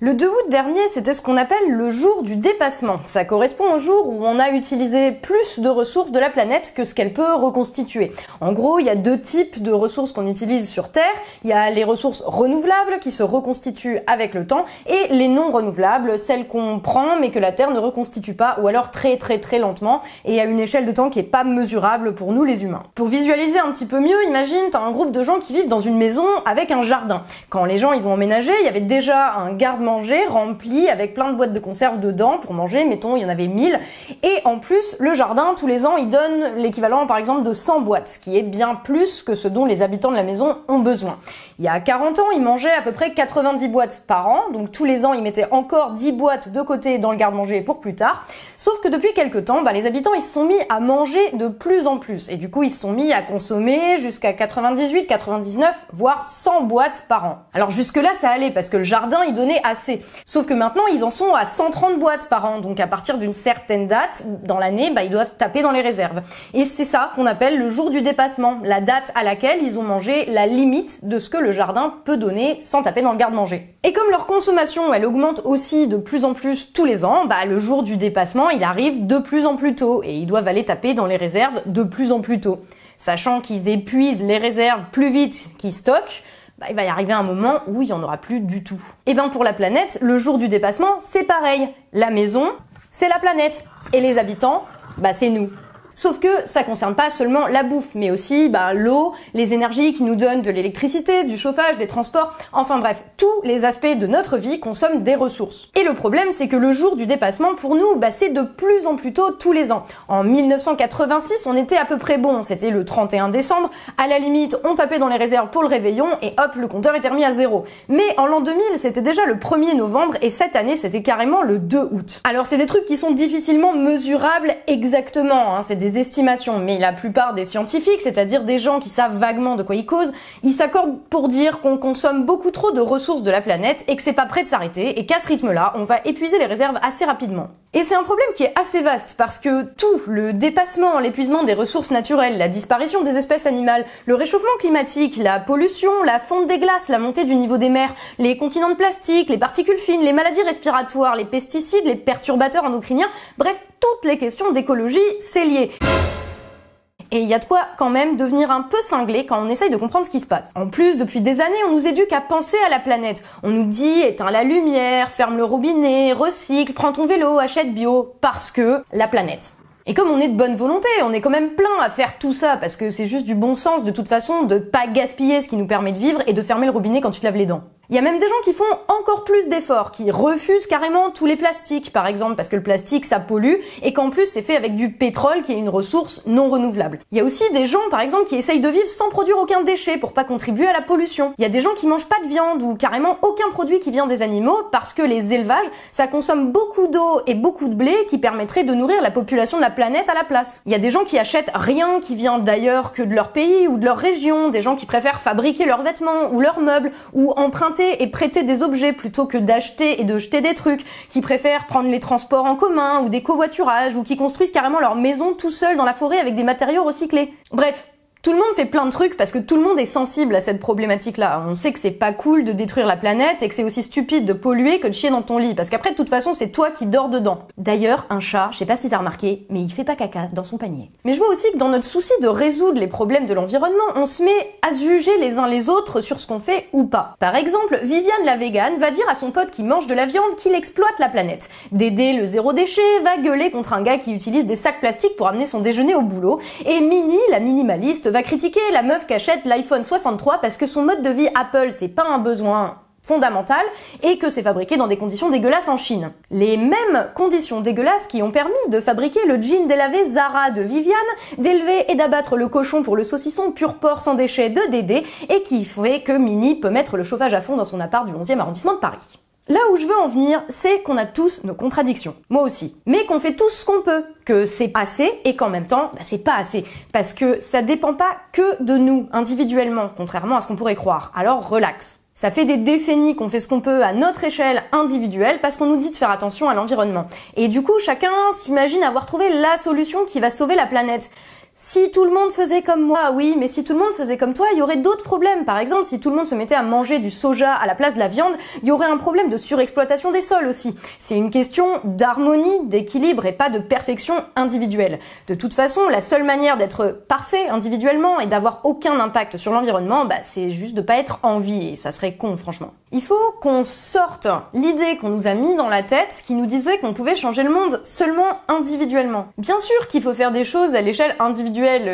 Le 2 août dernier, c'était ce qu'on appelle le jour du dépassement. Ça correspond au jour où on a utilisé plus de ressources de la planète que ce qu'elle peut reconstituer. En gros, il y a deux types de ressources qu'on utilise sur Terre. Il y a les ressources renouvelables qui se reconstituent avec le temps et les non renouvelables, celles qu'on prend mais que la Terre ne reconstitue pas ou alors très lentement et à une échelle de temps qui est pas mesurable pour nous les humains. Pour visualiser un petit peu mieux, imagine t'as un groupe de gens qui vivent dans une maison avec un jardin. Quand les gens ils ont emménagé, il y avait déjà un garde-manger rempli avec plein de boîtes de conserve dedans pour manger, mettons il y en avait 1000, et en plus le jardin tous les ans il donne l'équivalent par exemple de 100 boîtes, ce qui est bien plus que ce dont les habitants de la maison ont besoin. Il y a 40 ans, ils mangeaient à peu près 90 boîtes par an, donc tous les ans ils mettaient encore 10 boîtes de côté dans le garde-manger pour plus tard, sauf que depuis quelques temps, les habitants ils se sont mis à manger de plus en plus, et du coup ils se sont mis à consommer jusqu'à 98, 99, voire 100 boîtes par an. Alors jusque là ça allait parce que le jardin il donnait assez, sauf que maintenant ils en sont à 130 boîtes par an, donc à partir d'une certaine date dans l'année, ils doivent taper dans les réserves. Et c'est ça qu'on appelle le jour du dépassement, la date à laquelle ils ont mangé la limite de ce que le jardin peut donner sans taper dans le garde-manger. Et comme leur consommation elle augmente aussi de plus en plus tous les ans, le jour du dépassement il arrive de plus en plus tôt et ils doivent aller taper dans les réserves de plus en plus tôt. Sachant qu'ils épuisent les réserves plus vite qu'ils stockent, il va y arriver un moment où il n'y en aura plus du tout. Et pour la planète, le jour du dépassement, c'est pareil. La maison, c'est la planète. Et les habitants, c'est nous. Sauf que ça concerne pas seulement la bouffe, mais aussi l'eau, les énergies qui nous donnent de l'électricité, du chauffage, des transports, enfin bref, tous les aspects de notre vie consomment des ressources. Et le problème, c'est que le jour du dépassement, pour nous, c'est de plus en plus tôt tous les ans. En 1986, on était à peu près bon, c'était le 31 décembre, à la limite, on tapait dans les réserves pour le réveillon, et hop, le compteur était remis à zéro. Mais en l'an 2000, c'était déjà le 1er novembre, et cette année, c'était carrément le 2 août. Alors c'est des trucs qui sont difficilement mesurables exactement, c'est des estimations, mais la plupart des scientifiques, c'est-à-dire des gens qui savent vaguement de quoi ils causent, ils s'accordent pour dire qu'on consomme beaucoup trop de ressources de la planète et que c'est pas prêt de s'arrêter et qu'à ce rythme-là, on va épuiser les réserves assez rapidement. Et c'est un problème qui est assez vaste parce que tout, le dépassement, l'épuisement des ressources naturelles, la disparition des espèces animales, le réchauffement climatique, la pollution, la fonte des glaces, la montée du niveau des mers, les continents de plastique, les particules fines, les maladies respiratoires, les pesticides, les perturbateurs endocriniens, bref, toutes les questions d'écologie, c'est lié. Et il y a de quoi quand même devenir un peu cinglé quand on essaye de comprendre ce qui se passe. En plus, depuis des années, on nous éduque à penser à la planète. On nous dit éteins la lumière, ferme le robinet, recycle, prends ton vélo, achète bio, parce que la planète. Et comme on est de bonne volonté, on est quand même plein à faire tout ça, parce que c'est juste du bon sens de toute façon de pas gaspiller ce qui nous permet de vivre et de fermer le robinet quand tu te laves les dents. Il y a même des gens qui font encore plus d'efforts, qui refusent carrément tous les plastiques, par exemple, parce que le plastique ça pollue, et qu'en plus c'est fait avec du pétrole qui est une ressource non renouvelable. Il y a aussi des gens, par exemple, qui essayent de vivre sans produire aucun déchet pour pas contribuer à la pollution. Il y a des gens qui mangent pas de viande ou carrément aucun produit qui vient des animaux parce que les élevages, ça consomme beaucoup d'eau et beaucoup de blé qui permettrait de nourrir la population de la planète à la place. Il y a des gens qui achètent rien qui vient d'ailleurs que de leur pays ou de leur région, des gens qui préfèrent fabriquer leurs vêtements ou leurs meubles ou emprunter et prêter des objets plutôt que d'acheter et de jeter des trucs, qui préfèrent prendre les transports en commun ou des covoiturages ou qui construisent carrément leur maison tout seuls dans la forêt avec des matériaux recyclés. Bref, tout le monde fait plein de trucs parce que tout le monde est sensible à cette problématique-là. On sait que c'est pas cool de détruire la planète et que c'est aussi stupide de polluer que de chier dans ton lit, parce qu'après de toute façon c'est toi qui dors dedans. D'ailleurs, un chat, je sais pas si t'as remarqué, mais il fait pas caca dans son panier. Mais je vois aussi que dans notre souci de résoudre les problèmes de l'environnement, on se met à se juger les uns les autres sur ce qu'on fait ou pas. Par exemple, Viviane la végane va dire à son pote qui mange de la viande qu'il exploite la planète. Dédé le zéro déchet va gueuler contre un gars qui utilise des sacs plastiques pour amener son déjeuner au boulot, et Minnie, la minimaliste, va critiquer la meuf qui achète l'iPhone 63 parce que son mode de vie Apple c'est pas un besoin fondamental et que c'est fabriqué dans des conditions dégueulasses en Chine. Les mêmes conditions dégueulasses qui ont permis de fabriquer le jean délavé Zara de Viviane, d'élever et d'abattre le cochon pour le saucisson pur porc sans déchets de Dédé et qui fait que Minnie peut mettre le chauffage à fond dans son appart du 11e arrondissement de Paris. Là où je veux en venir, c'est qu'on a tous nos contradictions. Moi aussi. Mais qu'on fait tous ce qu'on peut. Que c'est assez et qu'en même temps, c'est pas assez. Parce que ça dépend pas que de nous, individuellement, contrairement à ce qu'on pourrait croire. Alors relax. Ça fait des décennies qu'on fait ce qu'on peut à notre échelle individuelle parce qu'on nous dit de faire attention à l'environnement. Et du coup, chacun s'imagine avoir trouvé la solution qui va sauver la planète. Si tout le monde faisait comme moi, oui, mais si tout le monde faisait comme toi, il y aurait d'autres problèmes. Par exemple, si tout le monde se mettait à manger du soja à la place de la viande, il y aurait un problème de surexploitation des sols aussi. C'est une question d'harmonie, d'équilibre et pas de perfection individuelle. De toute façon, la seule manière d'être parfait individuellement et d'avoir aucun impact sur l'environnement, c'est juste de pas être en vie, et ça serait con, franchement. Il faut qu'on sorte l'idée qu'on nous a mis dans la tête qui nous disait qu'on pouvait changer le monde seulement individuellement. Bien sûr qu'il faut faire des choses à l'échelle individuelle.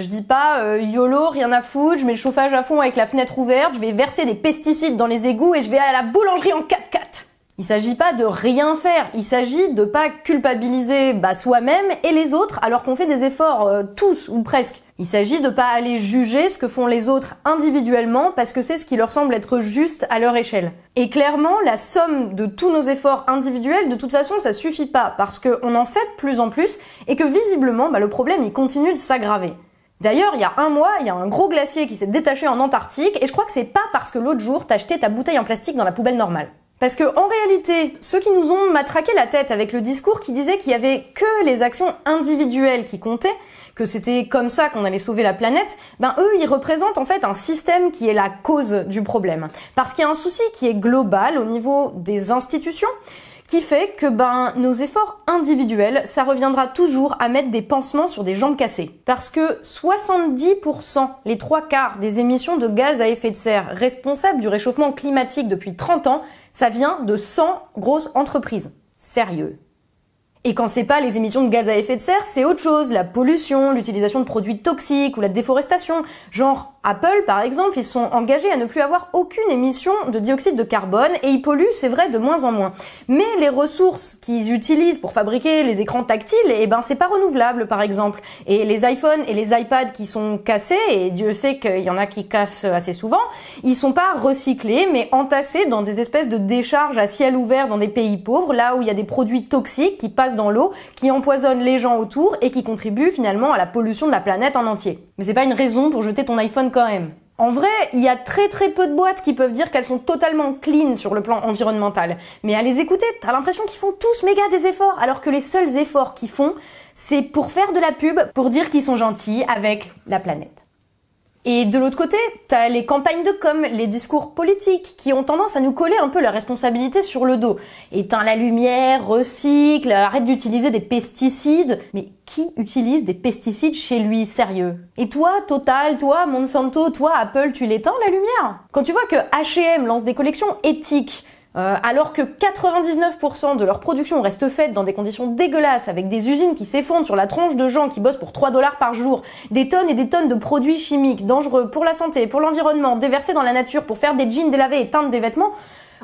Je dis pas YOLO, rien à foutre, je mets le chauffage à fond avec la fenêtre ouverte, je vais verser des pesticides dans les égouts et je vais à la boulangerie en 4x4. Il s'agit pas de rien faire, il s'agit de pas culpabiliser soi-même et les autres alors qu'on fait des efforts, tous ou presque. Il s'agit de pas aller juger ce que font les autres individuellement parce que c'est ce qui leur semble être juste à leur échelle. Et clairement, la somme de tous nos efforts individuels, de toute façon, ça suffit pas parce qu'on en fait de plus en plus et que visiblement, le problème il continue de s'aggraver. D'ailleurs, il y a un mois, il y a un gros glacier qui s'est détaché en Antarctique et je crois que c'est pas parce que l'autre jour t'as jeté ta bouteille en plastique dans la poubelle normale. Parce que, en réalité, ceux qui nous ont matraqué la tête avec le discours qui disait qu'il y avait que les actions individuelles qui comptaient, que c'était comme ça qu'on allait sauver la planète, eux, ils représentent en fait un système qui est la cause du problème. Parce qu'il y a un souci qui est global au niveau des institutions, qui fait que nos efforts individuels, ça reviendra toujours à mettre des pansements sur des jambes cassées. Parce que 70%, les 3/4 des émissions de gaz à effet de serre responsables du réchauffement climatique depuis 30 ans, ça vient de 100 grosses entreprises. Sérieux. Et quand c'est pas les émissions de gaz à effet de serre, c'est autre chose, la pollution, l'utilisation de produits toxiques ou la déforestation. Genre, Apple, par exemple, ils sont engagés à ne plus avoir aucune émission de dioxyde de carbone et ils polluent, c'est vrai, de moins en moins. Mais les ressources qu'ils utilisent pour fabriquer les écrans tactiles, c'est pas renouvelable, par exemple. Et les iPhones et les iPads qui sont cassés, et Dieu sait qu'il y en a qui cassent assez souvent, ils sont pas recyclés, mais entassés dans des espèces de décharges à ciel ouvert dans des pays pauvres, là où il y a des produits toxiques qui passent dans l'eau, qui empoisonnent les gens autour et qui contribuent finalement à la pollution de la planète en entier. Mais c'est pas une raison pour jeter ton iPhone quand même. En vrai, il y a très peu de boîtes qui peuvent dire qu'elles sont totalement clean sur le plan environnemental. Mais à les écouter, t'as l'impression qu'ils font tous méga des efforts, alors que les seuls efforts qu'ils font, c'est pour faire de la pub, pour dire qu'ils sont gentils avec la planète. Et de l'autre côté, t'as les campagnes de com, les discours politiques, qui ont tendance à nous coller un peu la responsabilité sur le dos. Éteins la lumière, recycle, arrête d'utiliser des pesticides. Mais qui utilise des pesticides chez lui, sérieux? Et toi, Total, toi, Monsanto, toi, Apple, tu l'éteins la lumière? Quand tu vois que H&M lance des collections éthiques, alors que 99% de leur production reste faite dans des conditions dégueulasses, avec des usines qui s'effondrent sur la tronche de gens qui bossent pour 3 $ par jour, des tonnes et des tonnes de produits chimiques dangereux pour la santé, pour l'environnement, déversés dans la nature pour faire des jeans délavés et teindre des vêtements,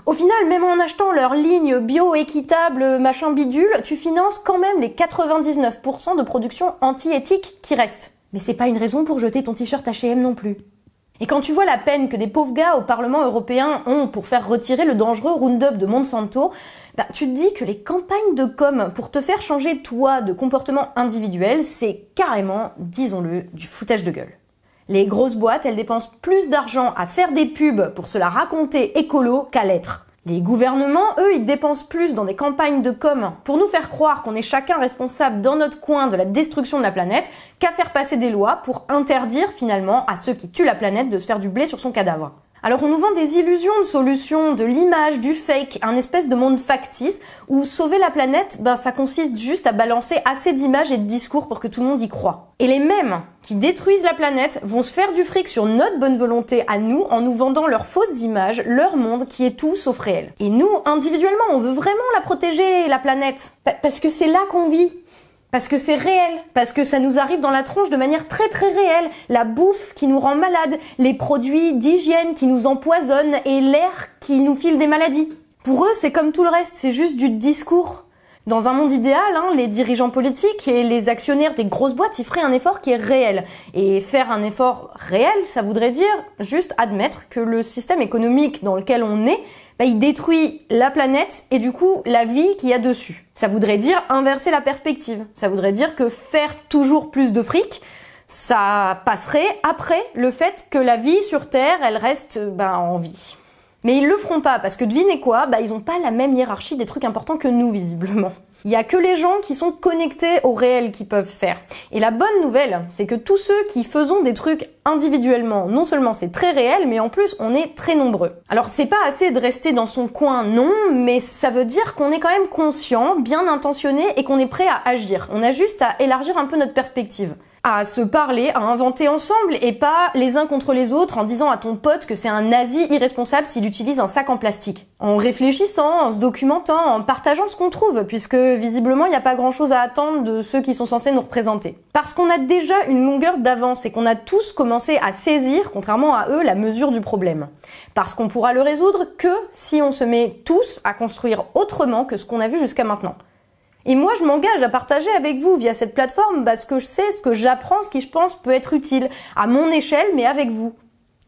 au final, même en achetant leur ligne bio, équitable, machin bidule, tu finances quand même les 99% de production anti-éthique qui restent. Mais c'est pas une raison pour jeter ton t-shirt H&M non plus. Et quand tu vois la peine que des pauvres gars au Parlement européen ont pour faire retirer le dangereux Roundup de Monsanto, tu te dis que les campagnes de com pour te faire changer toi de comportement individuel, c'est carrément, disons-le, du foutage de gueule. Les grosses boîtes, elles dépensent plus d'argent à faire des pubs pour se la raconter écolo qu'à l'être. Les gouvernements, eux, ils dépensent plus dans des campagnes de com pour nous faire croire qu'on est chacun responsable dans notre coin de la destruction de la planète qu'à faire passer des lois pour interdire finalement à ceux qui tuent la planète de se faire du blé sur son cadavre. Alors on nous vend des illusions de solutions, de l'image, du fake, un espèce de monde factice où sauver la planète, ça consiste juste à balancer assez d'images et de discours pour que tout le monde y croit. Et les mêmes qui détruisent la planète vont se faire du fric sur notre bonne volonté à nous en nous vendant leurs fausses images, leur monde qui est tout sauf réel. Et nous, individuellement, on veut vraiment la protéger, la planète, parce que c'est là qu'on vit. Parce que c'est réel, parce que ça nous arrive dans la tronche de manière très réelle. La bouffe qui nous rend malades, les produits d'hygiène qui nous empoisonnent et l'air qui nous file des maladies. Pour eux, c'est comme tout le reste, c'est juste du discours. Dans un monde idéal, les dirigeants politiques et les actionnaires des grosses boîtes, ils feraient un effort qui est réel. Et faire un effort réel, ça voudrait dire juste admettre que le système économique dans lequel on est, il détruit la planète et du coup la vie qu'il y a dessus. Ça voudrait dire inverser la perspective. Ça voudrait dire que faire toujours plus de fric, ça passerait après le fait que la vie sur Terre, elle reste en vie. Mais ils le feront pas parce que devinez quoi, ils ont pas la même hiérarchie des trucs importants que nous visiblement. Il y a que les gens qui sont connectés au réel qui peuvent faire. Et la bonne nouvelle, c'est que tous ceux qui faisons des trucs individuellement, non seulement c'est très réel, mais en plus on est très nombreux. Alors c'est pas assez de rester dans son coin, non, mais ça veut dire qu'on est quand même conscient, bien intentionné et qu'on est prêt à agir. On a juste à élargir un peu notre perspective. À se parler, à inventer ensemble et pas les uns contre les autres en disant à ton pote que c'est un nazi irresponsable s'il utilise un sac en plastique. En réfléchissant, en se documentant, en partageant ce qu'on trouve, puisque visiblement il n'y a pas grand chose à attendre de ceux qui sont censés nous représenter. Parce qu'on a déjà une longueur d'avance et qu'on a tous commencé à saisir, contrairement à eux, la mesure du problème. Parce qu'on pourra le résoudre que si on se met tous à construire autrement que ce qu'on a vu jusqu'à maintenant. Et moi, je m'engage à partager avec vous via cette plateforme parce que je sais ce que j'apprends, ce qui je pense peut être utile à mon échelle, mais avec vous.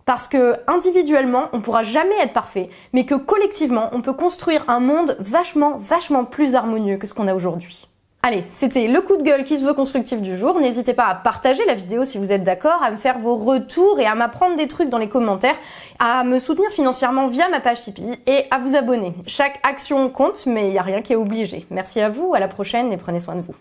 Parce que individuellement, on pourra jamais être parfait, mais que collectivement, on peut construire un monde vachement plus harmonieux que ce qu'on a aujourd'hui. Allez, c'était le coup de gueule qui se veut constructif du jour. N'hésitez pas à partager la vidéo si vous êtes d'accord, à me faire vos retours et à m'apprendre des trucs dans les commentaires, à me soutenir financièrement via ma page Tipeee et à vous abonner. Chaque action compte, mais il n'y a rien qui est obligé. Merci à vous, à la prochaine et prenez soin de vous.